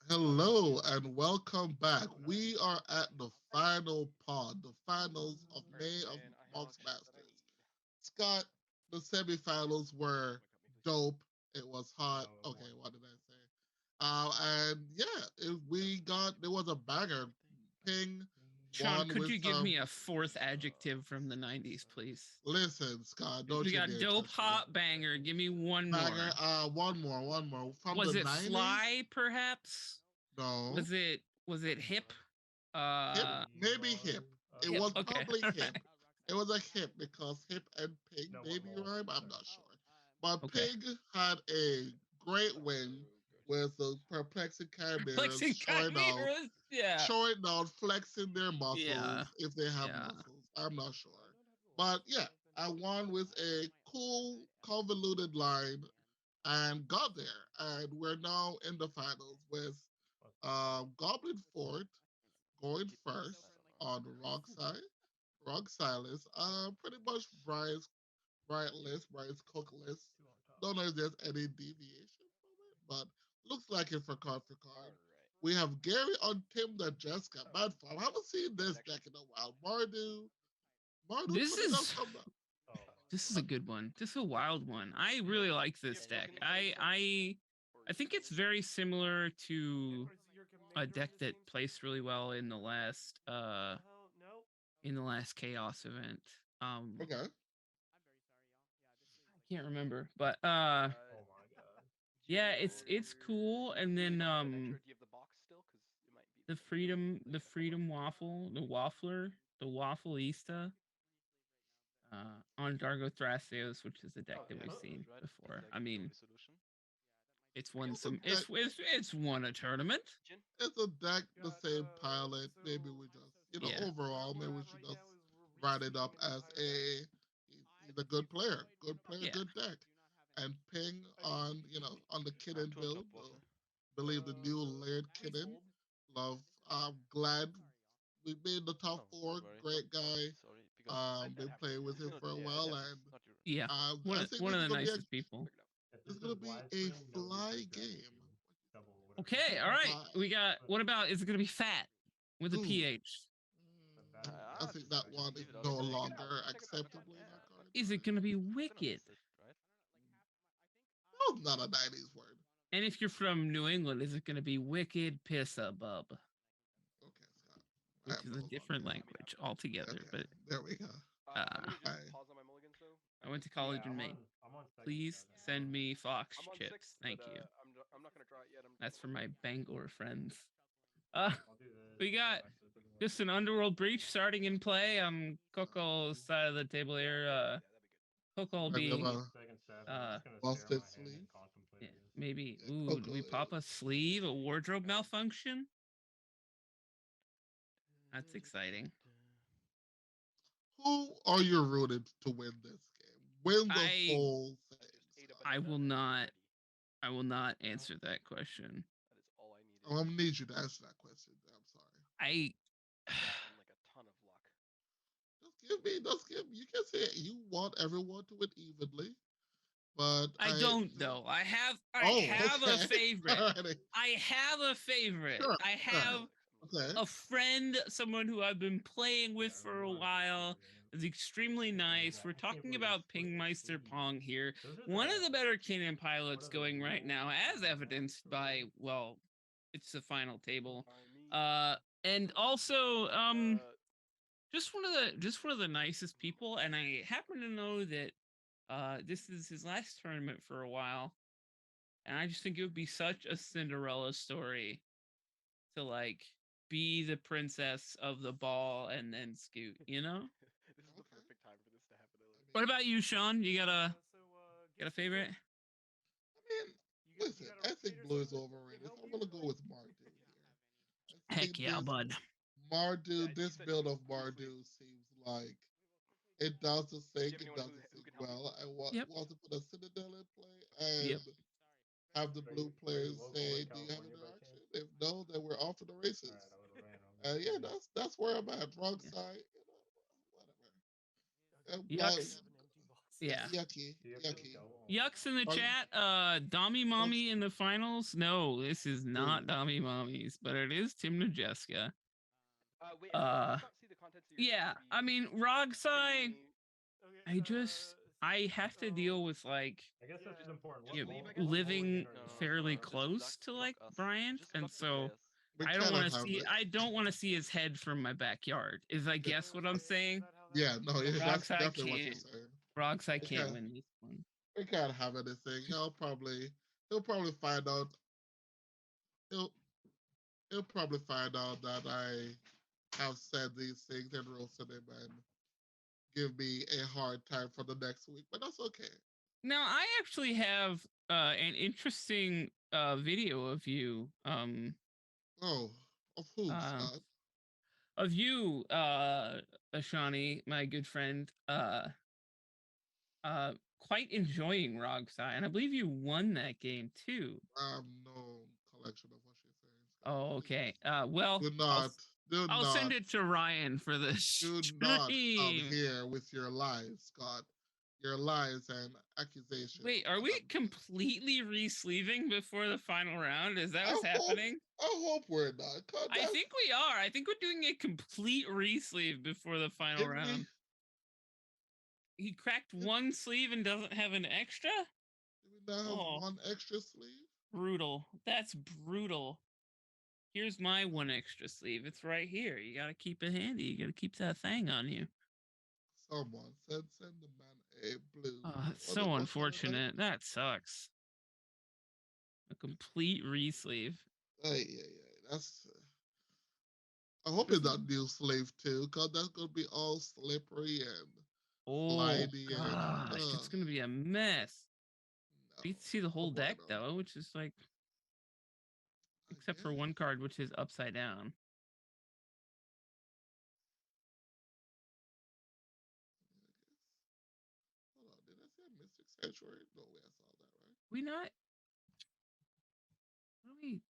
Hello and welcome back. We are at the final pod, the finals of May of Mox Masters. Scott, the semifinals were dope. It was hot. Okay, what did I say? And yeah, there was a banger. Ping Sean, won could with you give some. me a fourth adjective from the 90s, please? Listen, Scott, don't We you got dare dope, touch me. hot, banger. Give me one Banger. more. One more from the Was it '90s. fly, perhaps? No. Was it hip? Hip, Uh maybe hip. It hip. was Okay. probably All hip. right. It was a hip because hip and pig maybe rhyme. I'm not sure. But Okay. pig had a great win with the perplexing chimeras Flexing chimeras. Yeah. showing out, flexing their Yeah. muscles if they have Yeah. muscles. I'm not sure. But yeah, I won with a cool, convoluted line and got there. And we're now in the finals with Goblin Fort going first on the rock side. Rock Silas. Pretty much Brian's list, Brian's cook list. Don't know if there's any deviation from it, but looks like it for card for card. We have Gary on Tim the Jessica. Bad fun. I haven't seen this deck in a while. Mardu This putting up is some. this is a good one. This is a wild one. I really like this deck. I think it's very similar to a deck that placed really well in the last chaos event. Okay. I can't remember, but yeah, it's cool. And then the freedom waffle, the waffler, the waffleista on Dargo Thrasios, which is a deck that we've seen before. I mean, it's won It's a some. deck. It's won a tournament. It's a deck the same pilot. Maybe we just Yeah, overall maybe we should just write it up as he's a good player, yeah, good deck. And ping on on the Kidden build. Believe the new layered Kidden. Love. I'm glad we made the top four. Great guy. Been playing with him for a while, and yeah. I One of, think one this of is the gonna be a nicest people. fly game. Okay, all right. Fly. We got. What about? Is it gonna be fat with a Ooh, pH? I think that one is no longer acceptable in our card. Is it gonna be wicked? No, not a '90s word. And if you're from New England, is it gonna be wicked piss a bub? Okay, Scott. I Which am is no a longer. different language altogether. Okay, But there we go. uh, I, I went to college in Maine. Please send me Fox chips. Thank you. That's for my Bangor friends. Uh, we got just an underworld breach starting in play. Coco's side of the table here. Coco will I have be a uh busted sleeve. yeah, maybe. Yeah, Ooh, do Coco. we pop a sleeve? A wardrobe malfunction? That's exciting. Who are you rooted to win this game? Win the I whole thing, Scott. I will not I will not answer that question. I'm gonna need you to answer that question. I'm sorry. I Just give me. You can say it. You want everyone to win evenly, but I I don't think. though. I Oh, have a okay. favorite. Alrighty. I have a favorite. Sure. I Alright. have Okay. a friend, someone who I've been playing with for a while. Is extremely nice. We're talking about Pingmeister Pong here. One of the better cannon pilots going right now, as evidenced by, well, it's the final table. Uh and also just one of the nicest people, and I happen to know that this is his last tournament for a while, and I just think it would be such a Cinderella story to like be the princess of the ball and then scoot, you know? Okay. I What mean, about you, Sean? You got a favorite? mean, listen. I think blue is overrated. So I'm gonna go with Mardu here. I Heck think yeah, this bud. Mardu, this build of Mardu seems like it does the thing. It does the thing well. I Yep. want to put a Citadel in play and Yep. have the blue players say, "Do you have an interaction?" If no, then we're off to the races. Yeah, that's where I'm at. Wrong Yeah. side, whatever. And plus, Yucks. Yeah. Yucky. Yucky. Yucks in the But, chat. Dami Mommy in the finals. No, this is not Dami Mommies, but it is Tim Najeska. Wait, I can't see the contents of your Yeah, I mean, Rogsai. I have to deal with like I guess this is important. living fairly close to like Bryant, and so we I don't cannot want to have see. it. I don't want to see his head from my backyard. Is I guess what I'm saying? Yeah, no, that's Rogsai definitely what you're can't. saying. Rogsai can't win this one. We can't have anything. He'll probably find out. He'll probably find out that I have said these things and roasted him and give me a hard time for the next week, but that's okay. Now I actually have an interesting video of you. Oh, of who, Scott? Of you, Ashani, my good friend, quite enjoying Rogsai, and I believe you won that game too. No collection of what she's saying. Scott. Oh, okay. Well, I'll send it to Ryan for this. Do not come here with your lies, Scott. Your lies and accusations. Wait, are we completely re-sleeving before the final round? Is that what's happening? I hope we're not. I think we are. I think we're doing a complete re-sleeve before the final round. He cracked one sleeve and doesn't have an extra? Do we not have one extra sleeve? Brutal. That's brutal. Here's my one extra sleeve. It's right here. You gotta keep it handy. You gotta keep that thing on you. Someone send the man a blue. So unfortunate. That sucks. A complete re-sleeve. Yeah. That's. I hope it's not new sleeve too, because that's gonna be all slippery and slidey. Gosh, it's gonna be a mess. No, you can see the whole deck though, which is like, except for one card, which is upside down. Hold on, did I say Mystic Sanctuary? No way, I saw that, right? We not. What do we?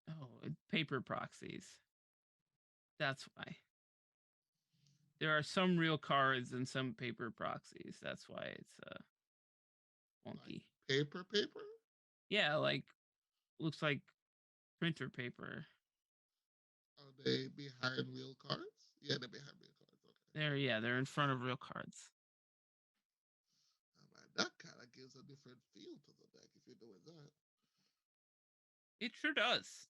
Oh, paper proxies. That's why. There are some real cards and some paper proxies. That's why it's wonky. Like paper? Yeah, like looks like printer paper. Are they behind real cards? Yeah, they're behind real cards. Okay. They're in front of real cards. Oh, man, that kind of gives a different feel to the deck if you're doing that. It sure does.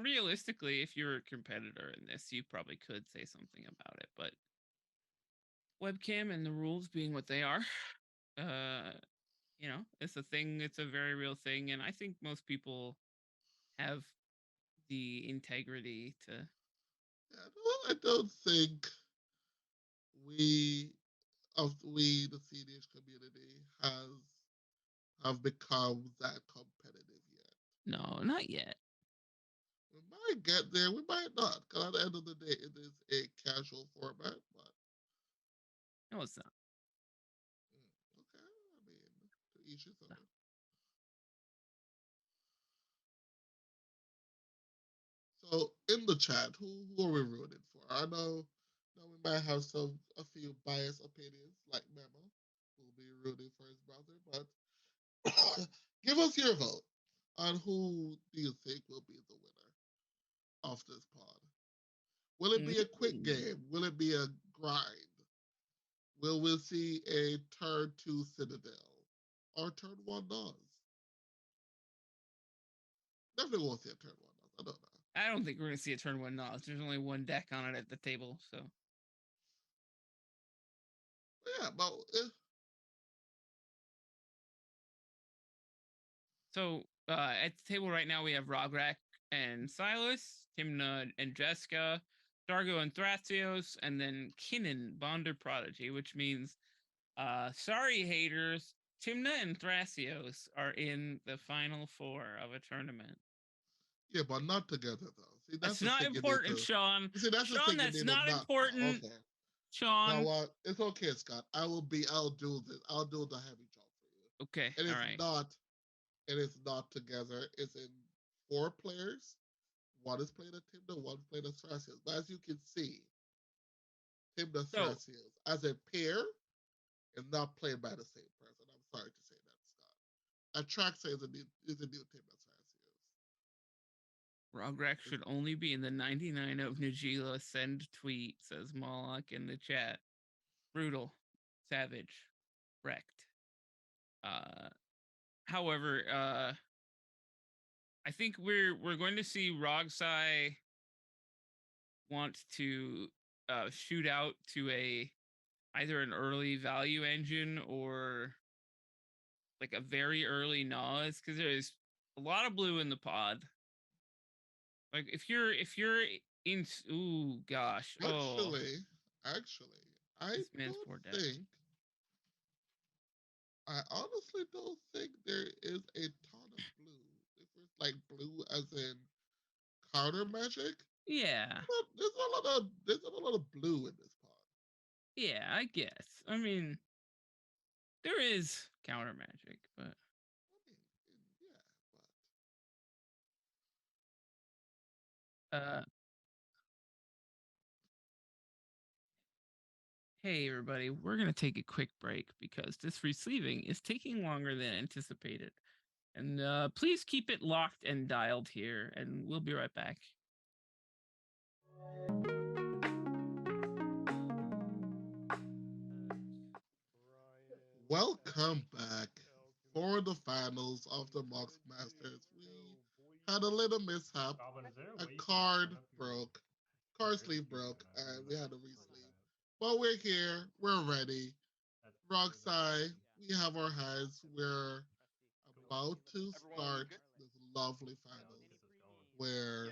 Realistically, if you're a competitor in this, you probably could say something about it, but webcam and the rules being what they are, it's a thing. It's a very real thing, and I think most people have the integrity to. Yeah, I don't think we, the cedh community, have become that competitive yet. No, not yet. We might get there. We might not. Because at the end of the day, it is a casual format. But no, it's not. Okay, I mean, to each his own. So in the chat, who are we rooting for? I know we might have a few biased opinions, like Memo, who'll be rooting for his brother, but give us your vote on who do you think will be the winner of this pod. Will it be a quick game? Will it be a grind? Will we see a turn 2 Citadel or turn 1 Nas? Definitely won't see a turn 1 Nas. I don't know. I don't think we're going to see a turn 1 Nas. There's only one deck on it at the table, so. Yeah, but. So at the table right now, we have Rograk and Silas, Timna and Jessica, Dargo and Thrasios, and then Kinnan, Bonder Prodigy, which means, sorry haters, Timna and Thrasios are in the final 4 of a tournament. Yeah, but not together though. See, that's not important, Sean. See, that's that's not important. Okay. Sean. You know what? It's okay, Scott. I'll do this. I'll do the heavy job for you. Okay. And it's not together. It's in 4 players. One is playing a Timna, one playing a Thrasios. But as you can see, So Thrasios as a pair is not played by the same person. I'm sorry to say that, Scott. Atraxa is a new Thrasios. Rograk should only be in the 99 of Nagila. Send tweet, says Moloch in the chat. Brutal. Savage. Wrecked. Uh however, I think we're going to see Rogsai want to shoot out to a either an early value engine or like a very early Nas, because there's a lot of blue in the pod. Like if you're in, ooh gosh, oh, Actually, I this man's don't poor dad. think I honestly don't think there is a ton of blue. If it's like blue as in counter magic, Yeah, there's not a lot of blue in this pod. yeah, I guess. I mean, there is counter magic, but I mean, yeah, uh, hey everybody, we're gonna take a quick break because this receiving is taking longer than anticipated. And please keep it locked and dialed here, and we'll be right back. welcome back for the finals of the Mox Masters. We had a little mishap. A card broke, card sleeve broke, and we had to re-sleeve. But we're here. We're ready. Rockside, we have our hands. We're about to start this lovely finals where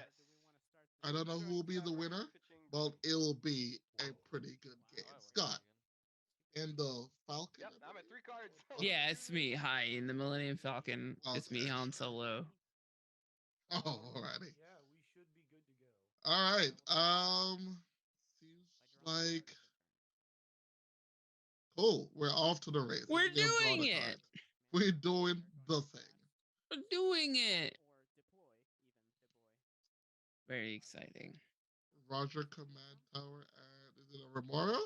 I don't know who will be the winner, but it will be a pretty good game. Scott, and the Falcon. Yep, I'm at 3 cards. Yeah, it's me. Hi, in the Millennium Falcon. It's me, Okay. Han Solo. Oh, alrighty. All right. Seems like cool. We're off to the races. We're We have drawn doing a it. card. We're doing the thing. We're doing it. Very exciting. Roger Command Tower, and is it a Remora?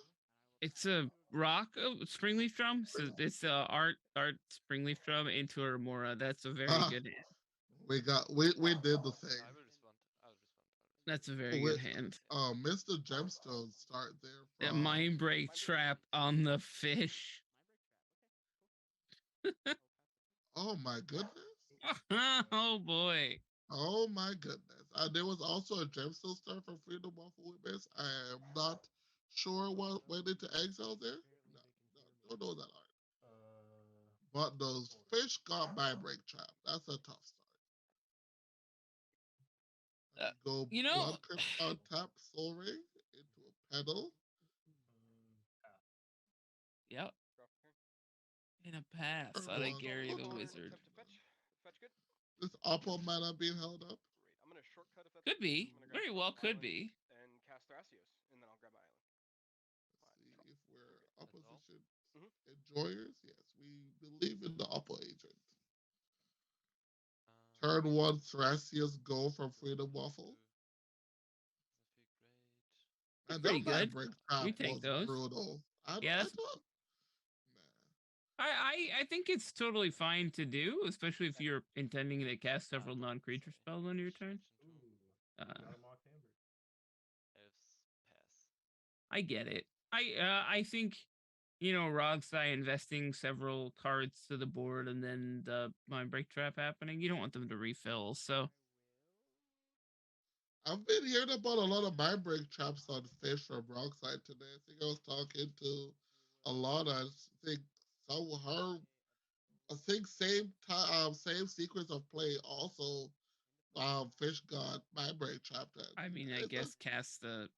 It's a rock springleaf drum. So it's art springleaf drum into a remora. That's a very good hand. We did the thing. That's a very good hand. Mr. Gemstone start there That from mind break trap on the fish. Oh my goodness. Oh boy. Oh my goodness. There was also a gemstone star from Freedom Waffle Witness. I am not sure what went into exile there. No, don't know that art. But those fish got my break trap. That's a tough start. Go You know, Blood Crypt on tap Soul Ring into a pedal. Yep. In a pass out of Gary the Wizard. Fetch good. This Oppo mana being held up. Great. I'm gonna shortcut if that's could be. Very well could be. And cast Thrasios, and then I'll grab my island. Let's see if we're opposition enjoyers. Yes, we believe in the Oppo agent. Turn one Thrasios go from Freedom Waffle. And pretty good. We take those. Brutal. Yes. I think it's totally fine to do, especially if you're intending to cast several non-creature spells on your turn. I get it. I think, you know, Rogsai investing several cards to the board and then the mind break trap happening. You don't want them to refill. So I've been hearing about a lot of mind break traps on fish from Rogside today. I think I was talking to a lot. I think some her. I think same sequence of play also. Fish got mind break trapped. I mean, I guess cast the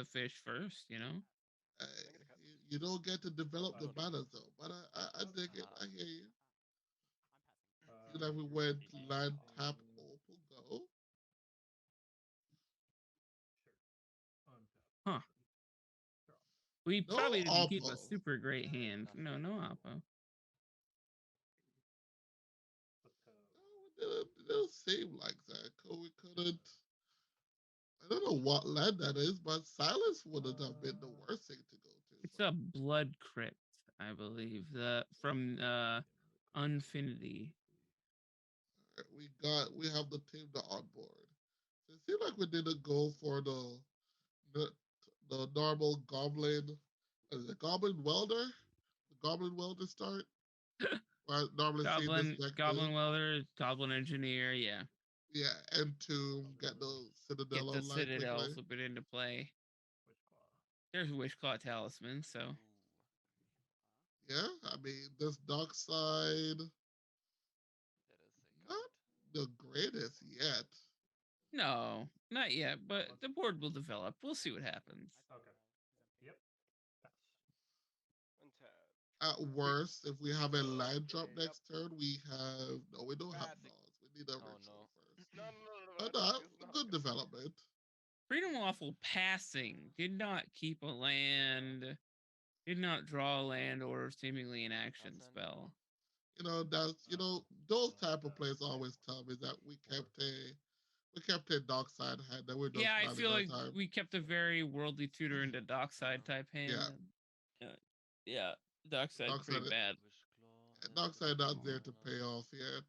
fish first. You know. You don't get to develop the mana though, but I dig it. I hear you. See that we went land tap opal go. Huh. We probably didn't keep a super great hand. No Oppo. It didn't seem like that. We couldn't. I don't know what land that is, but silence wouldn't have been the worst thing to go to. It's So a blood crypt, I believe. The from Unfinity. we have the team that on board. So it seems like we didn't go for the, the normal goblin, the goblin welder, the goblin welder start. Where I normally see this deck do. Goblin Welder, Goblin Engineer, yeah. Yeah, and to get the Get Citadel the online Citadel, quickly. flip it into play. There's Wishclaw Talisman, so Yeah, I mean this dark side not the greatest yet. no, not yet, but the board will develop. We'll see what happens. Untap. At worst, if we have a land drop next turn, we have no. We don't have Passing. Nas. We need a Oh ritual no. first. No. But This is not good good. development. Freedom Waffle passing did not keep a land, did not draw a land or seemingly an action spell. Those type of plays always tell me that we kept a dark side hand that we're Yeah, just I running feel our like time. we kept a very worldly tutor into Dockside type hand. Yeah, Yeah, Dockside dark side, pretty bad. dark side not there to pay off yet.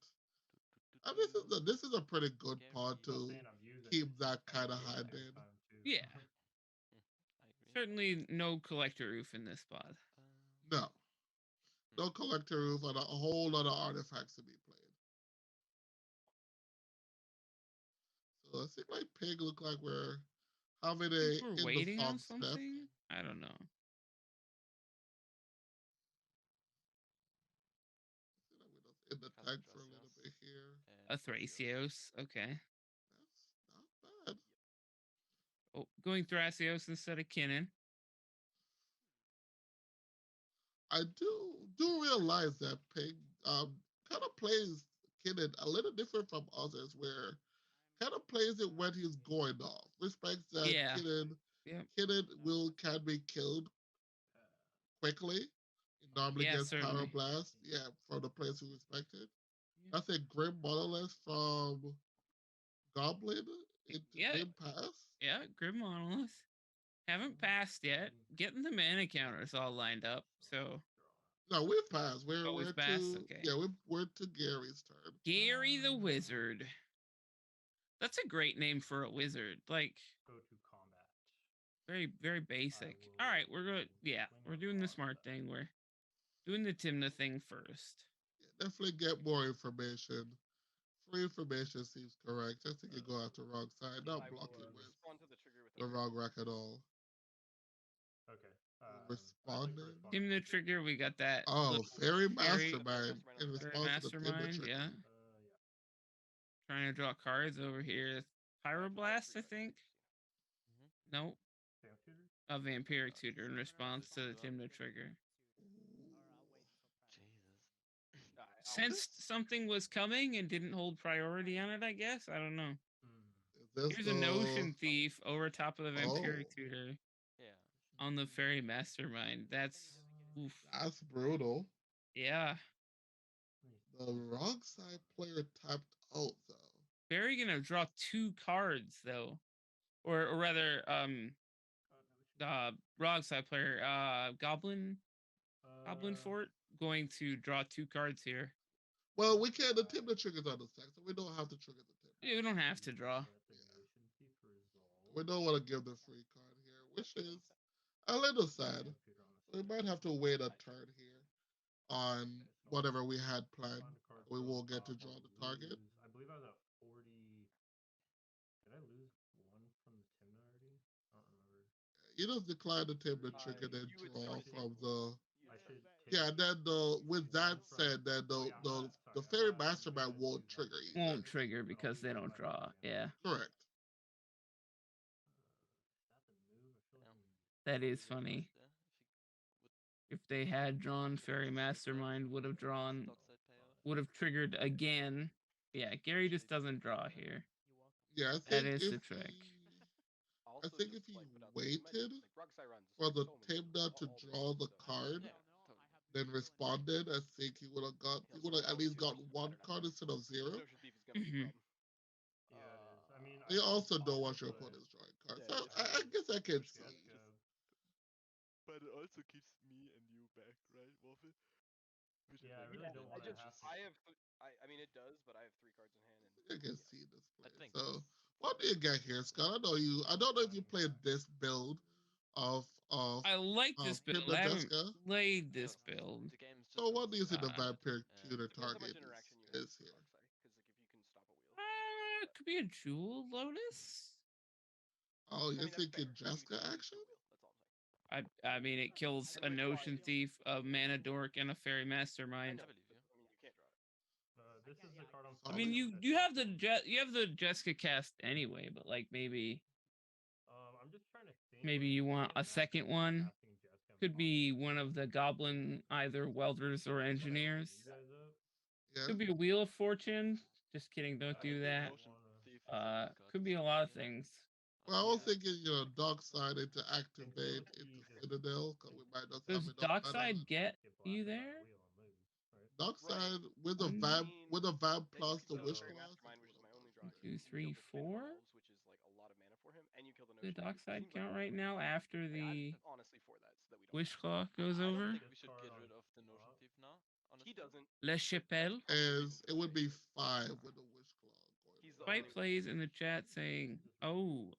And this is a pretty good pod to keep that kind of hand in. Yeah, I agree. certainly no collector roof in this spot. No, no collector roof and a whole lot of artifacts to be played. So it seems like Pig look like we're having I think a we're in the waiting on fog step. something. I don't know. You know, we're just in the tank for a little bit here. A Thrasios, okay. That's not bad. Oh, going Thrasios instead of Kinnan. I do realize that Pig kind of plays Kidden a little different from others, where kind of plays it when he's going off. Respects that Yeah. Yep. Kidden can be killed quickly. It normally Yeah, gets Power certainly. Blast. Yeah, from the players who respect it. That's a Grim Monolith from Goblin into Yeah. Grim Pass. Yeah, Grim Monolith. Haven't passed yet. Getting the mana counters all lined up. So No, we've passed. always We're passed. to Okay. yeah, we're to Gary's turn. Gary the Wizard. That's a great name for a wizard. Like very, very basic. All right, we're good. Yeah, we're doing the smart thing. We're doing the Timna thing first. Yeah, definitely get more information. Free information seems correct. I think you go out the wrong side, not I will blocking with respond to the trigger with a the trigger. wrong rack at all. Responding. Timna trigger. We got that. Oh, Little Fairy fairy, Mastermind in fairy response to the Timber mastermind. trigger. Yeah, trying to draw cards over here. Pyroblast, I think. No, a vampiric tutor in response to the Timna trigger. Jesus. Sensed something was coming and didn't hold priority on it, I guess. I don't know. Is this Here's a the Notion Thief over top of the oh Vampiric Tutor Yeah. on the Fairy Mastermind. That's oof. that's brutal. Yeah. The wrong side player tapped out though. Fairy gonna draw 2 cards though. Or rather, wrong side player, Goblin Fort going to draw 2 cards here. Well, we can't. The Timber trigger's on the stack, so we don't have to trigger the Timber. You don't have to draw. We don't want to give the free card here, which is a little sad. We might have to wait a turn here on whatever we had planned. We will get to draw the target. You just decline the Timber trigger, then You would draw start from taking. the You yeah. Then the with that said, then the Fairy Mastermind won't trigger either. Won't trigger because they don't draw. Yeah. Correct. That is funny. If they had drawn Fairy Mastermind, would have triggered again. Yeah, Gary just doesn't draw here. Yeah, That is the trick. I think if he waited for the Timna to draw the card, then responded, I think he would have at least got one card instead of zero. Mhm. They also don't want your opponent's drawing cards. Yeah, So I guess I can see. But it also keeps me and you back, right, Wolfie? Yeah, I really don't want to have to. I have. I mean, it does, but I have 3 cards in hand. And I can see this play. think So it's- what do you get here, Scott? I don't know if you played this build of I like this build. Timber I haven't Jessica. played this build. The game's So just what do you see the not good, vampire and tutor depends how much target interaction you have is with here? Dark Side, because like if you can stop a wheel. Could be a Jewel Lotus. Oh, I you're mean, that's thinking fair. You Jessica can use action? the wheel. That's all I'm saying. I mean, it kills a Notion Thief, a Mana Dork, and a Fairy Mastermind. I I believe you. I mean, you can't draw it. This is the card I'm. I I mean, mean, you have the Jessica cast anyway, but like maybe I'm just trying to think. maybe like, you I want can't a second imagine one. casting Jessica and Could be possibly one of the Goblin either welders or you engineers. guys up. Yeah. Could be a Wheel of Fortune. Just kidding, don't I do think that. Motion Thief is Could be a lot of things. Well, I was Yeah. thinking, dark side into activate into Citadel, because we might not Does have enough Dockside mana. get get you blasted by there? a wheel and lose, right? Dark side with the One, vamp I plus you the can kill wish Fairy class. Mastermind, which is my only One, draw. two, You three, kill the Twin four. Elves, which is like a lot of mana for him, and you kill the The Notion. Dockside Seems like count a right lot. now after I mean, the I'm honestly for that, so that we don't. Wish Claw goes I over. don't think we should get rid of the Notion Thief now. He doesn't. Le Chapelle. Is it would be 5 with the wish claw going. He's the over. Fight plays in the chat saying, "Oh,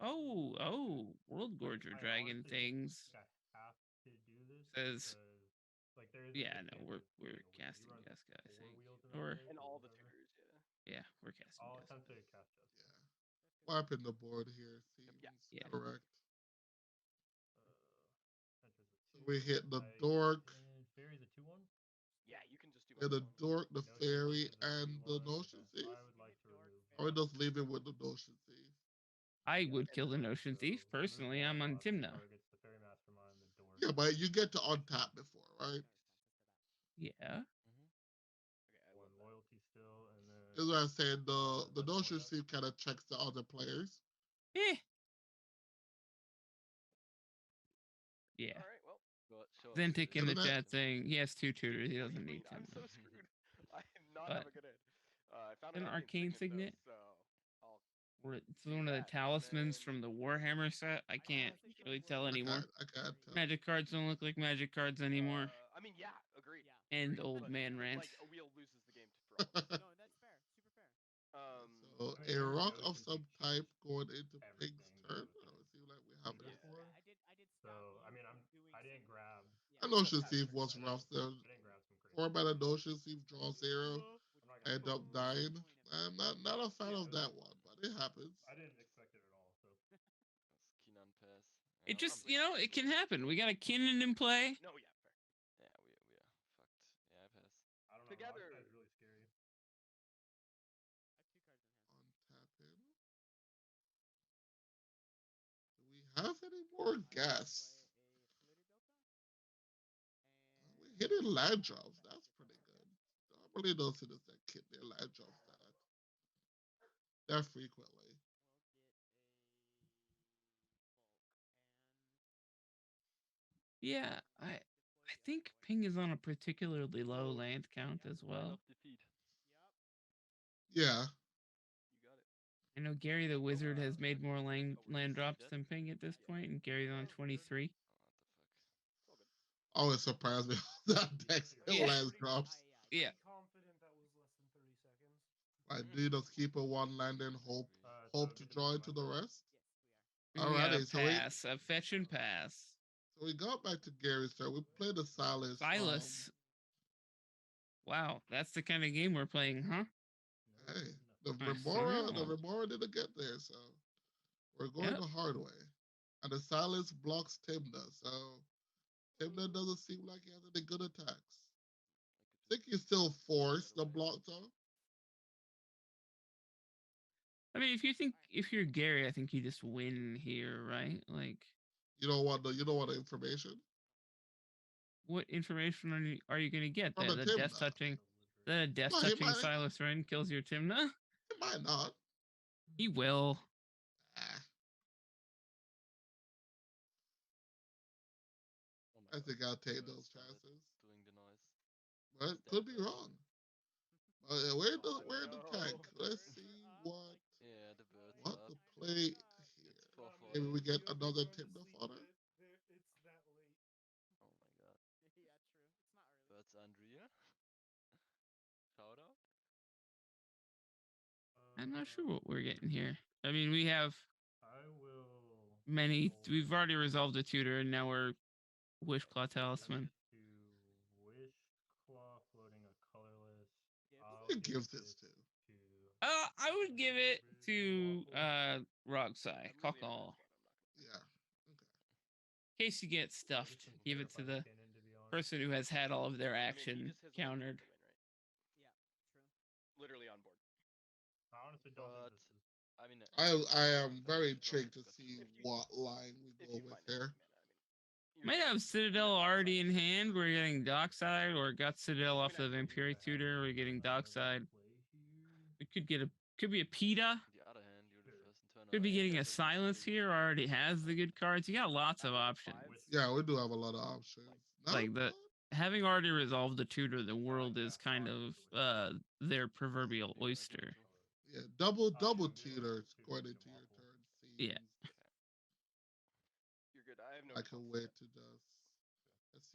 World Gorger I Dragon honestly things." think I have to do this Says, because, like, there is a yeah, good no, chance we're of this being we're a wheel. He casting runs Jessica, I 4 think, wheels in that or deck And or all the whatever. tutors, yeah. yeah, we're casting I'll Jessica. attempt to cast Jessica. Yeah. Wiping the board here seems Yeah. correct. Enters a So 2. we hit the I dork, And Fairy's a 2/1. Yeah, you can just do. and the whatever. dork, the Notion fairy, Thief is a and the 3/1. notion Okay. thief. I would like to remove. Or we just leave it with the notion thief. I would and kill the then, Notion So Thief remove personally. one I'm on cost, Timna. targets the Fairy Mastermind, the dork. Yeah, but you get to untap before, right? Yeah. Okay, I One love that. loyalty still, and then That's what I said. The notion thief kind of checks the other players. Eh. Yeah. All right, well. Zentik in the Isn't it? chat saying he has 2 tutors. He What do doesn't you need mean? I'm Timna. so screwed. I did not But have a good hand. I found an an arcane signet. though, so I'll. It's one of the that, and talismans then- from the Warhammer set. I can't really tell anymore. I can't tell. Magic cards don't look like magic cards anymore. I mean, yeah, agreed. And agreed, old but, man rant. Like a wheel loses the game for all. of us. No, that's fair. Super fair. So I mean, a every rock notion of some thief type cheats going into everything Pig's you turn. would Oh, it seems like we do have this it. for. I did. So I mean, I didn't grab. I notion thief was rough. I There didn't grab some crazy. 4 mana notion thief, draw 0, I'm not gonna end up dying. I'm not a fan of that one, but it happens. I didn't expect it at all. So Keenan pass. It just, it can happen. We got a Kinnan in play. No, yeah, fair. Yeah, we are fucked. Yeah, I pass. I don't know. Together. Rockstar is really scary. Untap him. Do we have any more gas? We hitting land drops. That's pretty good. Normally don't see this that kid their land drops that frequently. Yeah, I think Ping is on a particularly low land count as well. defeat. Yeah. You got it. I know Gary the Wizard has made more land drops than Ping at this point, and Gary's on 23. It's all good. Always surprised me that deck still Yeah. land drops. Yeah. Confident that was less than 30 seconds. I do just keep a one land and hope So to get draw move into my the turn. rest. We got a Alrighty, so we pass, a fetch and pass. so we got back to Gary's turn. We played the Silas. Silas. Wow, that's the kind of game we're playing, huh? Hey, the I Remora didn't get there, so we're going Yep. the hard way. And the Silas blocks Timna, so Timna doesn't seem like he has any good attacks. I think you still force the block though. I mean, if you're Gary, I think you just win here, right? Like, You don't want the information what information are you gonna get? from That the the death Timna. touching, that a death Well, he touching might- Silas Ren kills your Timna? It might not. He will. Ah, Oh my I God. think I'll take Bird those started chances. Doing the noise. But could be wrong. Where the tank? no. Let's see what Yeah, the bird the started. play here. It's 440. Maybe we get You'll be another going to Team the sleep, Fodder. it's that late. Oh my god. Yeah, true. It's not early. That's Andrea. Shout out. I'm not sure what we're getting here. I mean, we have I will. many. hold We've already resolved the tutor, and now we're Wishclaw Talisman. to Wish Claw floating a colorless. Gibbs? I'll It give gives this this to. to. I would give it to Rogsai. A million Cockall. times one, I'm not gonna. Yeah. Okay. In case you get stuffed, Just give it to verify the canon, to be honest. person who has had all of their I mean, he action just has a win countered. to win, right? Yeah, true. Literally on board. I honestly don't But think this is. I mean, I am very That's intrigued to got see If you- what line we If go you with find it, here. mana, I mean, Might have Citadel already in hand. We're getting Dockside, or got Citadel off the I mean, Vampiri tutor. We're getting Dockside. Play here. We could get a could be a PETA. the other hand, you're the first in turn. Could be I getting a guess that's silence really here. Already has the good cards. You got lots of options. Yeah, we do have a lot of options. Not Like the bad. having already resolved the tutor, the world is kind of their proverbial Yeah, I do oyster. too. Yeah, double yeah, we tutors do going Wish into your and turn. Seems Yeah. You're good. I have no. like a response way that. to just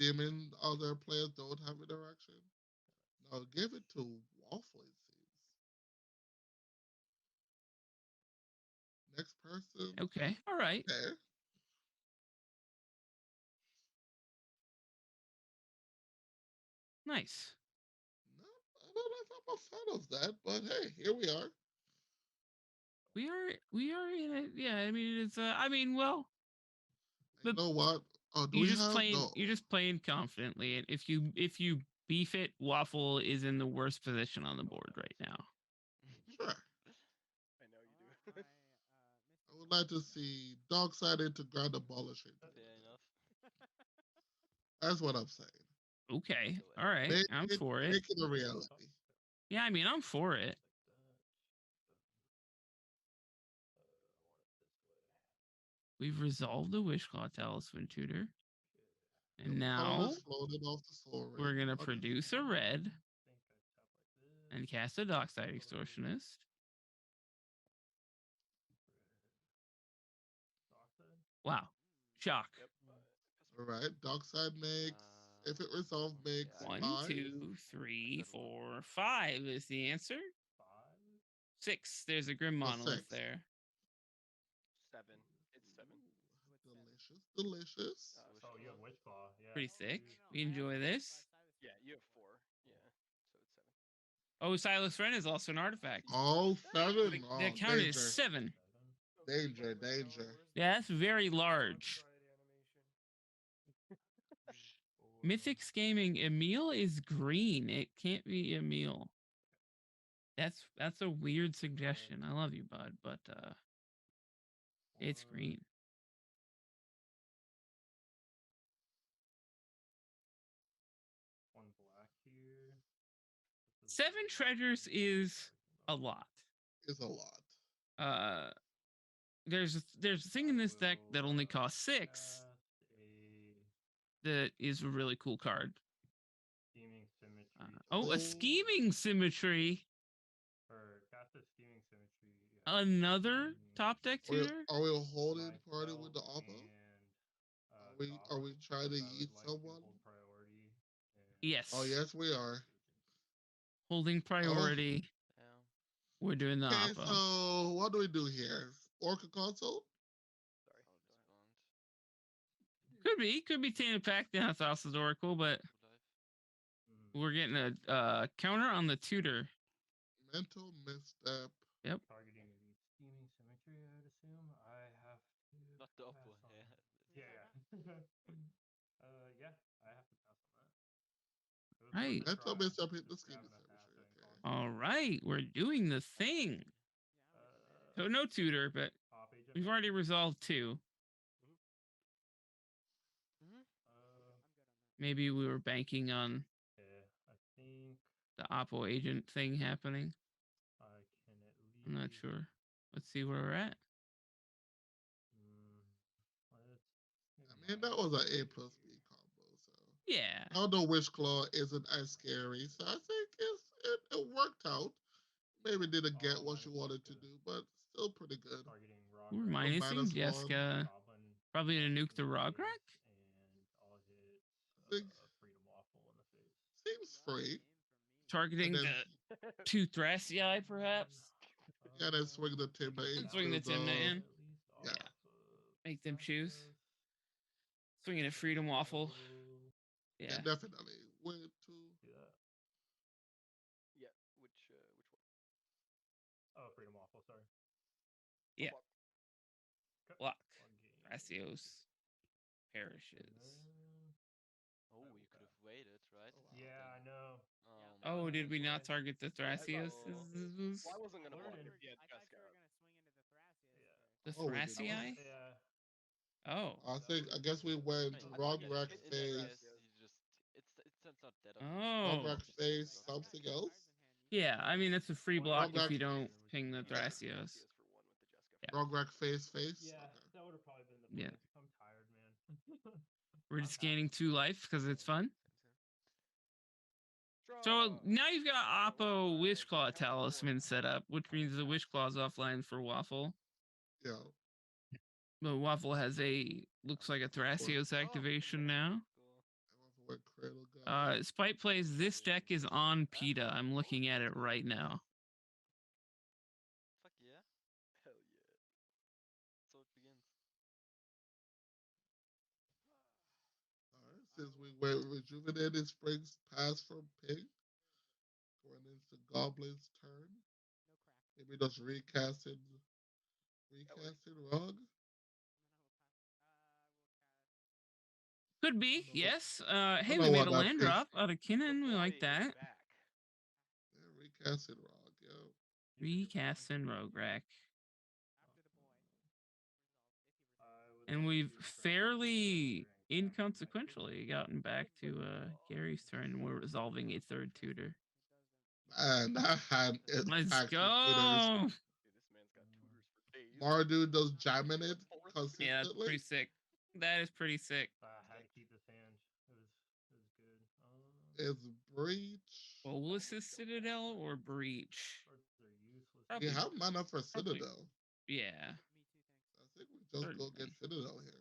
assuming other players don't have interaction. No, give it to Waffle. It seems. Next person. Okay. All right. Okay. Nice. No, I don't know if I'm a fan of that, but hey, here we are. We are in it. Yeah. I mean, it's. I mean, well, You the know what? Oh, do you're we just have playing. no? You're just playing confidently, and if you beef it, Waffle is in the worst position on the board right now. Sure. I know you do. I would like to see Darkside into Grand Abolishing. Fair enough. That's what I'm saying. Okay. Go All right. Make I'm it, for it. make it a reality. Yeah. I mean, I'm for it. We've resolved the Wishclaw Talisman tutor, and now Colorless floated off the soul ring. we're gonna Okay. produce a red and cast a Dockside Extortionist. Wow. Shock. Yep. All right. Darkside makes, if it resolved, makes yeah, 1, five. 2, 3, 4, 5 is the answer. 6. There's a Grim What's Monolith six? there. 7. It's 7. Delicious, delicious. Oh, you have Witch Claw. Yeah. Pretty thick. No, We I have enjoy four, this. so I have Yeah, you have 4. Yeah. So it's 7. Oh, Silas Wren is also an artifact. All seven. The Oh, count is danger. 7. Danger, danger. Yeah, that's very large. Mythics Gaming, Emil is green. It can't be Emil. That's a weird suggestion. I love you, bud, but it's green. One black here. 7 treasures is a lot. It's a lot. There's a thing in this deck that only costs 6 that is a really cool card. Scheming Symmetry. A scheming symmetry. Or cast a Scheming Symmetry. Another top deck tutor. Are we holding party with the Alpha? Are we trying to eat someone? Yes. Oh, yes, we are. Holding priority. Yeah. We're doing the Okay, Oppo. so what do we do here? Orca console? Sorry. Could be Tana Pack. That's also the Oracle, but we're getting a counter on the tutor. Mental misstep. Yep. Targeting Scheming Symmetry, I would assume. I have to. Not the upper, pass on. yeah. Yeah. Yeah, I have to pass on that. It was Right. worth a Mental try, misstep hit the just scheming grabbing a pass symmetry. and Okay. All right, we're doing the thing. So no tutor, but Top agent. we've already resolved 2. Maybe we were banking on Yeah, I think the Oppo agent thing happening. I can at least. I'm not sure. Let's see where we're at. I mean, that was an A plus B combo. So Yeah. although Wish Claw isn't as scary, so I think it worked out. Maybe didn't get what you wanted to do, but still pretty good. Targeting We're Or minusing -1. Jessica. Goblin Probably to nuke the in the Rogrek? face, and I'll hit Think Freedom Waffle in the face. seems free. Targeting And then the two Thrasii, perhaps? yeah, then swing the Timber And swing into the Timna the in. yeah. Yeah. Make them choose. Swinging a Freedom Waffle. Yeah, Yeah. definitely. Way to Yeah. Yeah. Which one? Oh, Freedom Waffle. Sorry. Yeah. Fuck. Block. Game. Thrasios perishes. Oh, you could have waited, right? Yeah, I know. Oh, did we not Wait. target the Thrasios? Well, I wasn't gonna block Learning. if he had I thought Jessica. you were gonna swing into the Thrasios. The Oh, we did not. Thrasii? Yeah. Oh. I guess we went I mean, Rogrek in that face. case, you just it's not that Oh. Rogrek just face block. something else. Yeah, I mean, it's a free block if you Rogrek don't ping the Yeah. Thrasios. For one with the Jessica. Rogrek face. Yeah, Okay. that would have probably been the Yeah. play. I'm tired, man. We're just gaining 2 life because it's fun. Draw. So now you've got Oppo Wishclaw Talisman set up, which means the Wishclaw's offline for Waffle. Yeah. But Waffle has looks like a Thrasios activation now. Cool. Cradle guy. Spite plays this deck is on PETA. I'm looking at it right now. Fuck yeah. Hell yeah. So it begins. Alright, since we were rejuvenated springs pass from pig. Going into Goblin's turn. Maybe just recasting Rug. Could be, yes. Hey, know we made what a that land is. drop out of Kinnan. We like Boy is that. back. Yeah, recasting Rug, yo. Recasting Rogrek. I would And like we've to try fairly and inconsequentially gotten back to Gary's turn. We're resolving a third tutor. And that hand is Let's packed with tutors. go. Dude, this man's got tutors for days. Mardu does jamming it consistently. Yeah, that's pretty sick. That is pretty sick. I had to keep this hand. It was good. Is Breach. Bolus' Citadel or Breach? Cards are useless. We Probably. have mana for Probably. Citadel. Yeah. I think we just go get Citadel here.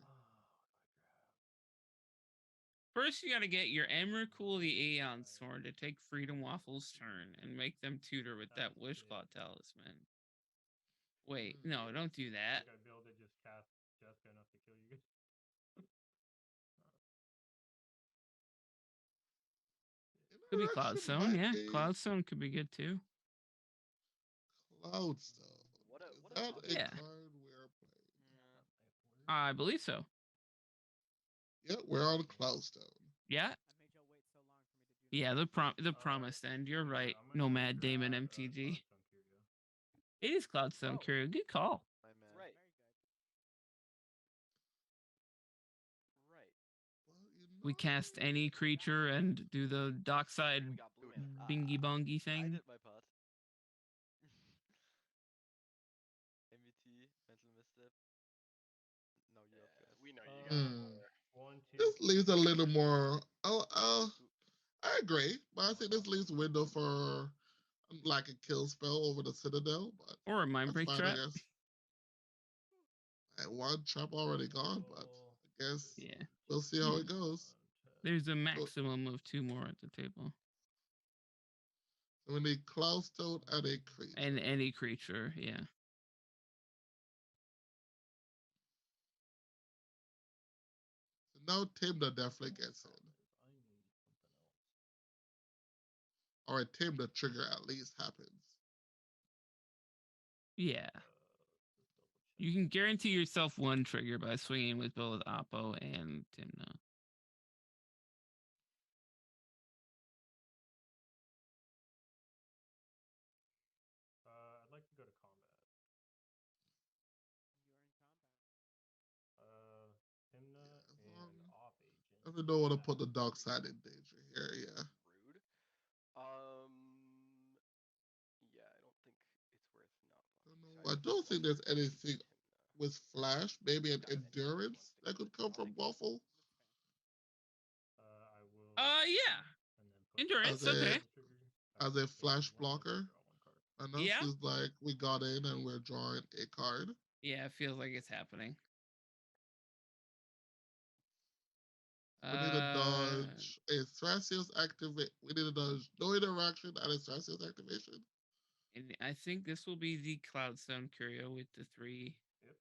First, you got to get your Emrakul the Aeon Sword to take Freedom Waffle's turn and make them tutor with that Wishclaw Talisman. Wait, no, don't do that. I build it, just cast Jessica enough to kill you. Could be Cloudstone, yeah. Cloudstone could be good too. Cloudstone. Is that a Yeah. card we're playing? I believe so. Yeah, we're on Cloudstone. Yeah. Yeah, the promised end. You're right. Nomad Damon MTG. It is Cloudstone Curio. Good call. My man. Right. Right. Well, you know, We cast any creature and do the dockside We got blue mana. bingy bongy I thing. did my part. MVT, Mental Misstep. Now you're up, guys. We know you got more. 1, 2. this leaves a little more. I agree, but I think this leaves a window for like a kill spell over the Citadel. But Or a Mind Break fine, Trap. I guess. And one trap already gone, but I guess Yeah. we'll see how it goes. There's a maximum of 2 more at the table. So we need Cloudstone and a creature. And any creature, yeah. So now Timda definitely gets in. All right, Tim, the trigger at least happens. Yeah. You can guarantee yourself 1 trigger by swinging with both Oppo and Timna. I'd like to go to combat. Timna and Off Agent. I don't want to put the dark side in danger here, yeah. Rude. Yeah, I don't think it's worth not. I don't think there's anything with Flash, maybe an endurance that could come from Waffle. I will. Yeah. Endurance, okay. As a Flash blocker. I know Yeah. she's like, we got in and we're drawing a card. Yeah, it feels like it's happening. We need to dodge a Thrasios activate. We need to dodge no interaction and a Thrasios activation. And I think this will be the Cloudstone Curio with the three. Yep.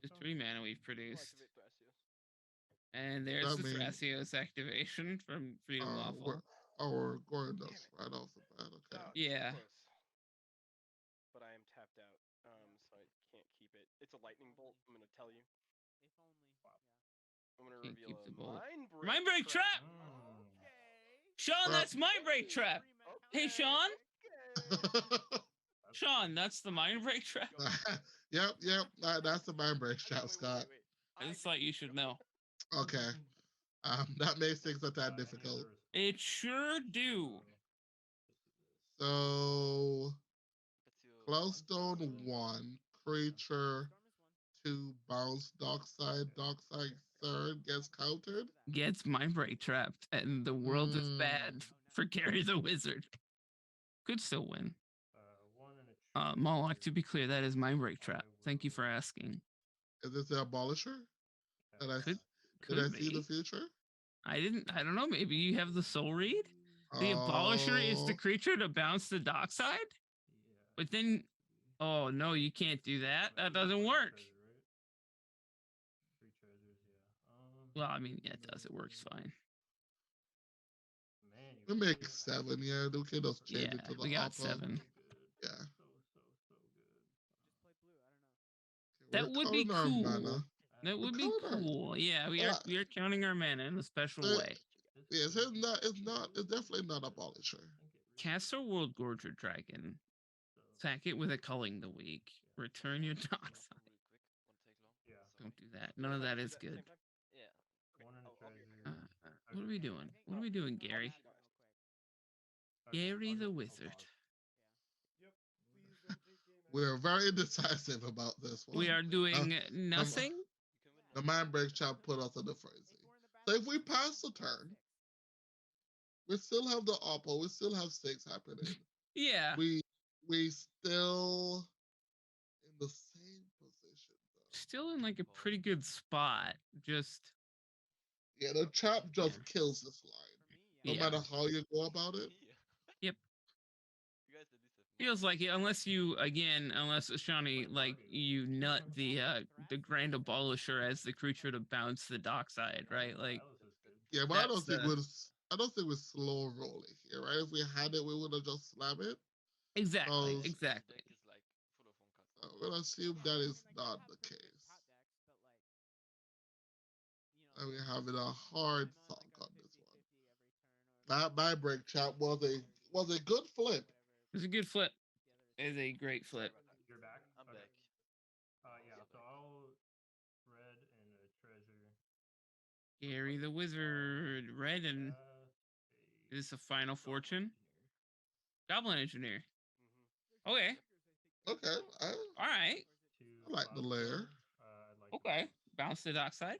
The Cloudstone? 3 mana we've produced. Activate Thrasios. And there's That the means Thrasios activation from Freedom Waffle. we're going Damn us it. right off the bat. Okay. Oh, Yeah. Close. But I am tapped out, so I can't keep it. It's a lightning bolt. I'm gonna tell you. If only. Wow. Yeah. I'm gonna Can't reveal keep a the bolt. mind break. Mind Break Trap! Okay. Sean, that's Mind Break Hey, Trap! free Mac Hey, House. Sean? Okay. Sean, that's the Mind Break Trap? Yep. That's the mind break trap, Scott. Wait. I just thought you should know. Okay. That makes things a tad difficult. It sure do. So, That's your Cloudstone 1, creature Storm is 1. 2, bounce, dockside third gets countered. Gets Mind Break Trapped, and the world is bad for Gary the Wizard. Could still win. Moloch, to be clear, that is Mind Break Trap. Thank you for asking. Is this the abolisher? Did I Could see the be. future? I don't know. Maybe you have the soul read? The abolisher is the creature to bounce the dockside? But then, oh no, you can't do that. That doesn't work. Well, I mean, yeah, it does. It works fine. We make 7, yeah. We can just change it to the we got oppo. 7. Yeah. Just play blue. I don't know. That would be cool. That We're would be counting our- cool. Yeah, we are counting our mana in a special way. Yes, it's definitely not abolisher. Cast a World Gorger Dragon. Sack it with a Culling the Weak. Return your dockside. real quick. Won't take long. Yeah. Don't do that. None of that is good. Yeah. One in a treasure. What are we doing? What are we doing, Gary? Gary the Wizard. Yep. Please don't take game. We're very indecisive about this one. We are doing nothing. The mind break trap put us in the frenzy. So if we pass the turn, we still have the oppo. We still have 6 happening. Yeah. We still in the same position though. Still in like a pretty good spot. Just the trap just kills this line. No matter how you go about it. Yep. You guys did this. Feels like it, unless Shawnee, like you nut the Grand Abolisher as the creature to bounce the dockside, right? Like yeah, but I don't think we're slow rolling here, right? If we had it, we would have just slammed it. Exactly. We'll assume that is not the case. And we're having a hard thunk on this one. That mind break trap was a good flip. It was a good flip. It is a great flip. You're back? I'm back. Yeah, so I'll red and a treasure. Gary the Wizard. Red and is this a Final Fortune? Goblin Engineer. Okay. Okay. All right. I like the layer. Okay. Bounce the dockside.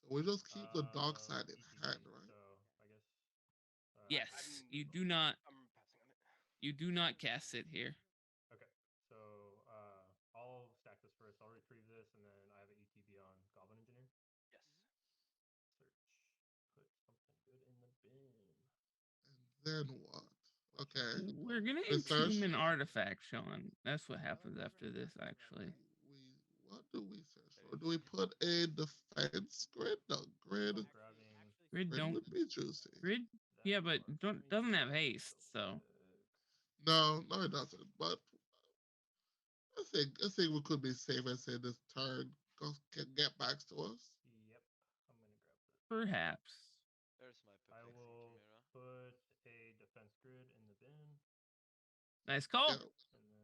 So we just keep the dockside in hand, right? So I guess. Yes. You do not. I'm passing on it. You do not cast it here. Okay. So I'll stack this first. I'll retrieve this, and then I have an ETB on Goblin Engineer. Yes. Search. Put something good in the bin. And then what? Okay. We're gonna entomb an artifact, Sean. That's what happens after this, actually. What do we search for? Do we put a defense grid? No, grid. Grid don't would be juicy. Grid, yeah, but doesn't have haste, so. No, it doesn't. But I think we could be safe and say this turn can get back to us. Yep, I'm gonna grab this. Perhaps. There's my I perplexing will chimera. put a defense grid in the bin. Nice call. Yeah.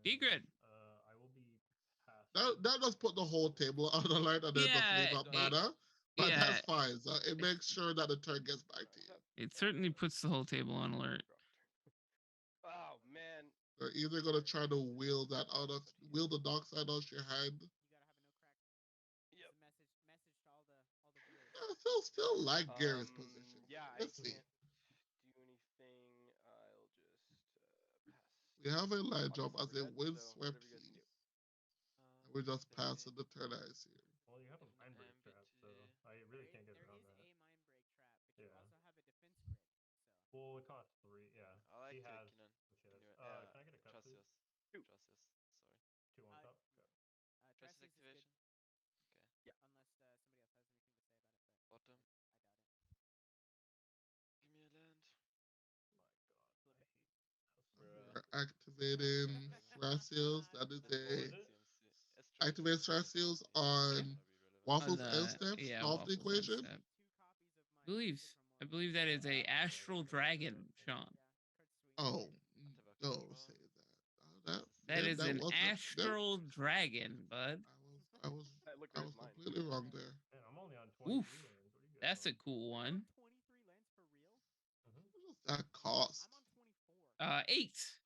D-grid. I will be past. That does put the whole table on the line and then just leave up mana. But that's fine. So it makes sure that the turn gets back to you. It certainly puts the whole table on alert. Oh man. They're either gonna try to wheel the dockside out your hand. You gotta have a no crack. Yep. Message to all the viewers. I still like Gary's position. Yeah, Let's I see. can't do anything. I'll just pass. We have a land drop as a windswept whatever you guys heath. do. We just passed the turn, I see. Well, you have a mind break trap, so I really can't get There around is that. a mind break trap, but you Yeah. also have a defense grid. So Well, it costs 3. Yeah. I like He has. Kinen. What she has. Can you, Can I get a cut, please? Tracius. Two. Tracius. Sorry. 2 on Uh, top. Okay. Tracius Tracy's is good. activation. Okay. Yeah. Unless somebody else has anything to say about it, but Bottom. I doubt it. Give me a land. My God, Flip I it. hate how Bruh. We're activating Thrasios. That is What was a it? CMC. activate Thrasios on Gonna be relevant. On Waffles and the Steps. yeah, Solve the waffles and equation. step. 2 copies of my Believes I Sigma believe that is a astral dragon, Sean. Yeah, card's sweet. Oh, Antivac don't Sigma. say that. That That is that an was astral dragon, bud. I was That looked I good was as mine. completely wrong there. Man, I'm only on 23 Oof. lands. What are you guys That's a on? cool You're one. on 23 lands for real? Mm-hmm. What does that cost? I'm on 24.